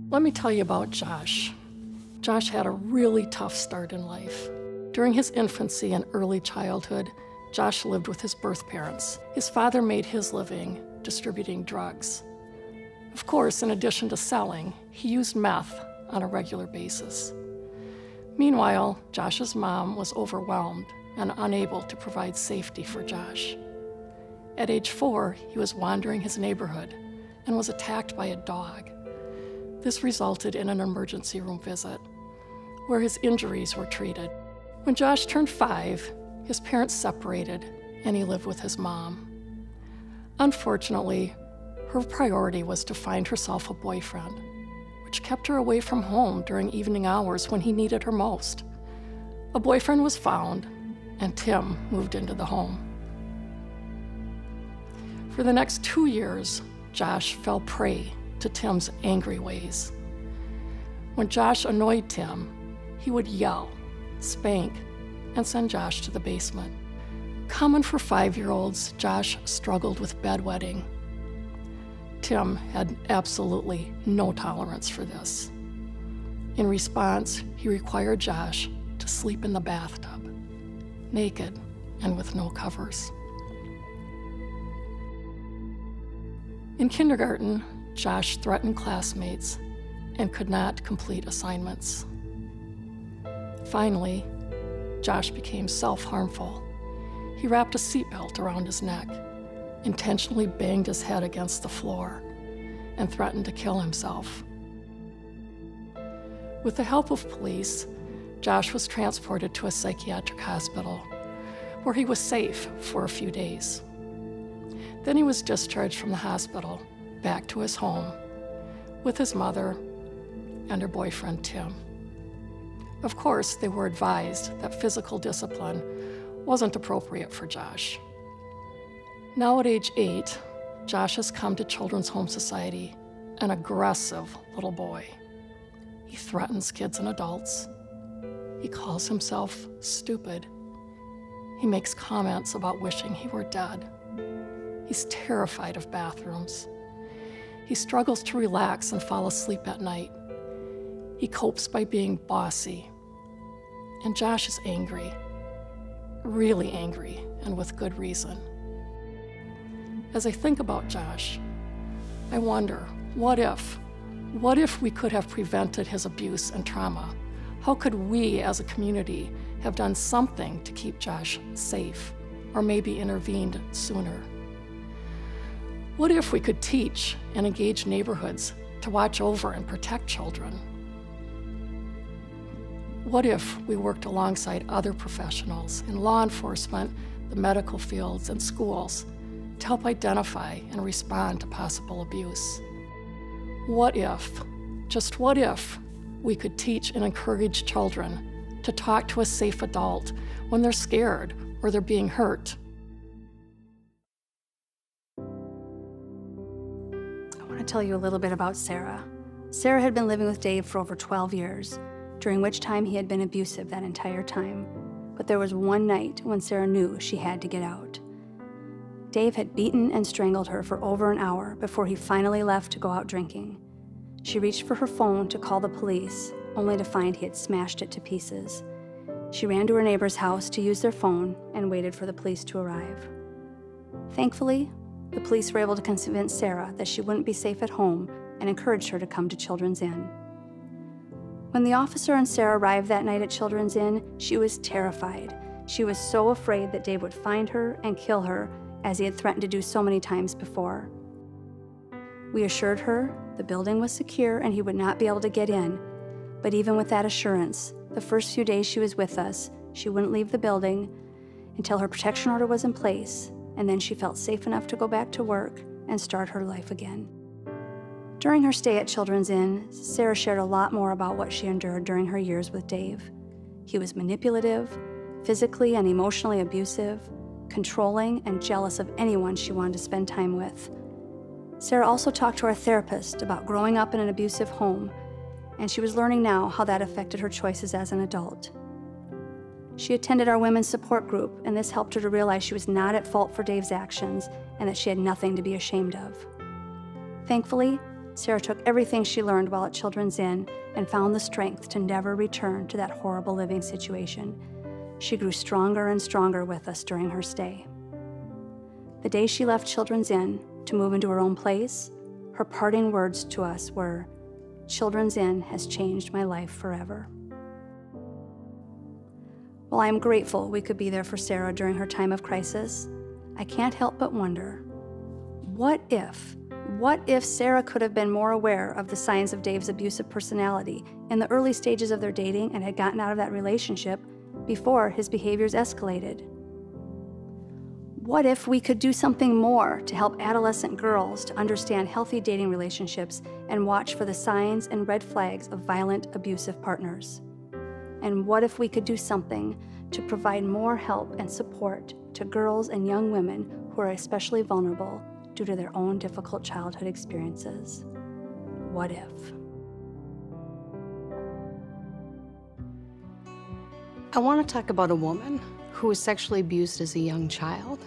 Let me tell you about Josh. Josh had a really tough start in life. During his infancy and early childhood, Josh lived with his birth parents. His father made his living distributing drugs. Of course, in addition to selling, he used meth on a regular basis. Meanwhile, Josh's mom was overwhelmed and unable to provide safety for Josh. At age 4, he was wandering his neighborhood and was attacked by a dog. This resulted in an emergency room visit, where his injuries were treated. When Josh turned 5, his parents separated and he lived with his mom. Unfortunately, her priority was to find herself a boyfriend, which kept her away from home during evening hours when he needed her most. A boyfriend was found, and Tim moved into the home. For the next 2 years, Josh fell prey to Tim's angry ways. When Josh annoyed Tim, he would yell, spank, and send Josh to the basement. Common for 5-year-olds, Josh struggled with bedwetting. Tim had absolutely no tolerance for this. In response, he required Josh to sleep in the bathtub, naked and with no covers. In kindergarten, Josh threatened classmates and could not complete assignments. Finally, Josh became self-harmful. He wrapped a seatbelt around his neck, intentionally banged his head against the floor, and threatened to kill himself. With the help of police, Josh was transported to a psychiatric hospital, where he was safe for a few days. Then he was discharged from the hospital back to his home with his mother and her boyfriend, Tim. Of course, they were advised that physical discipline wasn't appropriate for Josh. Now at age 8, Josh has come to Children's Home Society, an aggressive little boy. He threatens kids and adults. He calls himself stupid. He makes comments about wishing he were dead. He's terrified of bathrooms. He struggles to relax and fall asleep at night. He copes by being bossy. And Josh is angry, really angry, and with good reason. As I think about Josh, I wonder, what if we could have prevented his abuse and trauma? How could we as a community have done something to keep Josh safe, or maybe intervened sooner? What if we could teach and engage neighborhoods to watch over and protect children? What if we worked alongside other professionals in law enforcement, the medical fields, and schools to help identify and respond to possible abuse? What if, just what if, we could teach and encourage children to talk to a safe adult when they're scared or they're being hurt? I want to tell you a little bit about Sarah. Sarah had been living with Dave for over 12 years, during which time he had been abusive that entire time. But there was one night when Sarah knew she had to get out. Dave had beaten and strangled her for over an hour before he finally left to go out drinking. She reached for her phone to call the police, only to find he had smashed it to pieces. She ran to her neighbor's house to use their phone and waited for the police to arrive. Thankfully, the police were able to convince Sarah that she wouldn't be safe at home and encouraged her to come to Children's Inn. When the officer and Sarah arrived that night at Children's Inn, she was terrified. She was so afraid that Dave would find her and kill her, as he had threatened to do so many times before. We assured her the building was secure and he would not be able to get in, but even with that assurance, the first few days she was with us, she wouldn't leave the building until her protection order was in place, and then she felt safe enough to go back to work and start her life again. During her stay at Children's Inn, Sarah shared a lot more about what she endured during her years with Dave. He was manipulative, physically and emotionally abusive, controlling, and jealous of anyone she wanted to spend time with. Sarah also talked to our therapist about growing up in an abusive home, and she was learning now how that affected her choices as an adult. She attended our women's support group, and this helped her to realize she was not at fault for Dave's actions and that she had nothing to be ashamed of. Thankfully, Sarah took everything she learned while at Children's Inn and found the strength to never return to that horrible living situation. She grew stronger and stronger with us during her stay. The day she left Children's Inn to move into her own place, her parting words to us were, "Children's Inn has changed my life forever." While I am grateful we could be there for Sarah during her time of crisis, I can't help but wonder, what if Sarah could have been more aware of the signs of Dave's abusive personality in the early stages of their dating and had gotten out of that relationship before his behaviors escalated? What if we could do something more to help adolescent girls to understand healthy dating relationships and watch for the signs and red flags of violent, abusive partners? And what if we could do something to provide more help and support to girls and young women who are especially vulnerable due to their own difficult childhood experiences? What if? I want to talk about a woman who was sexually abused as a young child.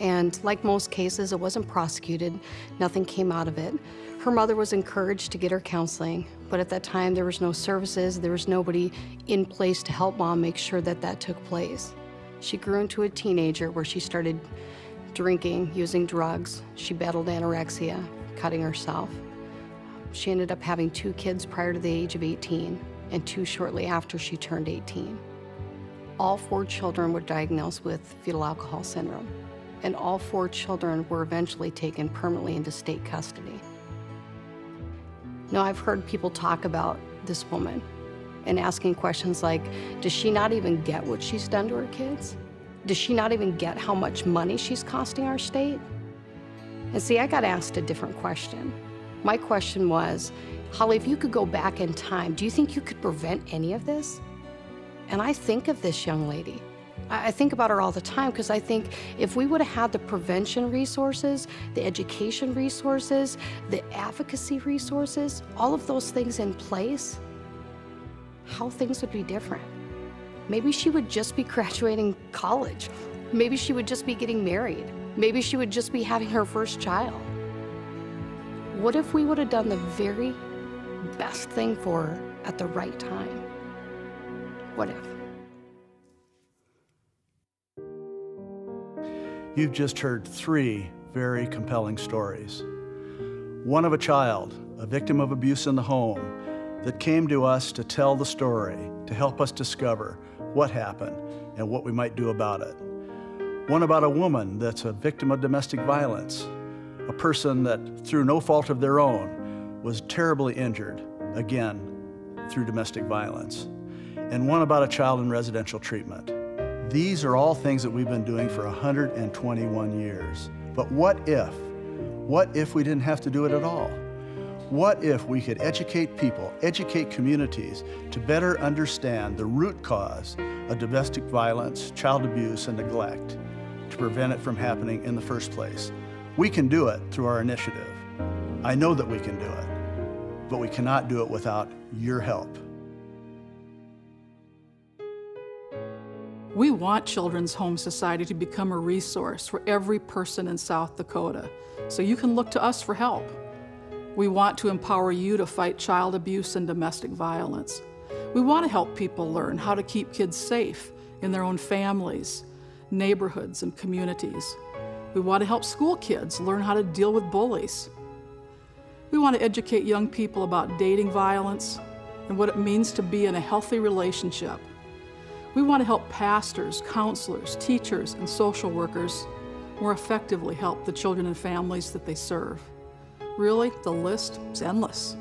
And like most cases, it wasn't prosecuted. Nothing came out of it. Her mother was encouraged to get her counseling, but at that time there was no services, there was nobody in place to help Mom make sure that that took place. She grew into a teenager where she started drinking, using drugs. She battled anorexia, cutting herself. She ended up having 2 kids prior to the age of 18 and 2 shortly after she turned 18. All 4 children were diagnosed with fetal alcohol syndrome, and all 4 children were eventually taken permanently into state custody. Now, I've heard people talk about this woman and asking questions like, does she not even get what she's done to her kids? Does she not even get how much money she's costing our state? And see, I got asked a different question. My question was, Holly, if you could go back in time, do you think you could prevent any of this? And I think of this young lady. I think about her all the time because I think if we would have had the prevention resources, the education resources, the advocacy resources, all of those things in place, how things would be different. Maybe she would just be graduating college. Maybe she would just be getting married. Maybe she would just be having her first child. What if we would have done the very best thing for her at the right time? What if? You've just heard 3 very compelling stories. One of a child, a victim of abuse in the home, that came to us to tell the story, to help us discover what happened and what we might do about it. One about a woman that's a victim of domestic violence, a person that, through no fault of their own, was terribly injured, again, through domestic violence. And one about a child in residential treatment. These are all things that we've been doing for 121 years. But what if we didn't have to do it at all? What if we could educate people, educate communities to better understand the root cause of domestic violence, child abuse, and neglect to prevent it from happening in the first place? We can do it through our initiative. I know that we can do it, but we cannot do it without your help. We want Children's Home Society to become a resource for every person in South Dakota, so you can look to us for help. We want to empower you to fight child abuse and domestic violence. We want to help people learn how to keep kids safe in their own families, neighborhoods, and communities. We want to help school kids learn how to deal with bullies. We want to educate young people about dating violence and what it means to be in a healthy relationship. We want to help pastors, counselors, teachers, and social workers more effectively help the children and families that they serve. Really, the list is endless.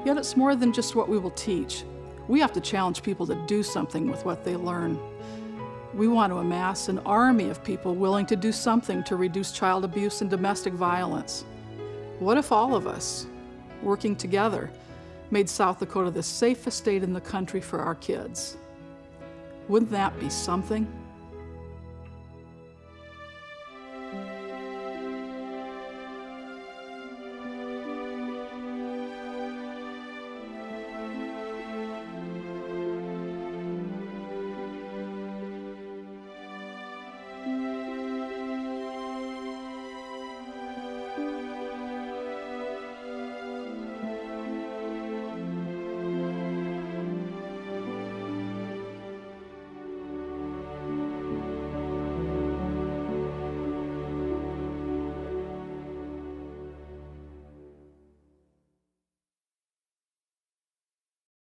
Yet it's more than just what we will teach. We have to challenge people to do something with what they learn. We want to amass an army of people willing to do something to reduce child abuse and domestic violence. What if all of us, working together, made South Dakota the safest state in the country for our kids? Wouldn't that be something?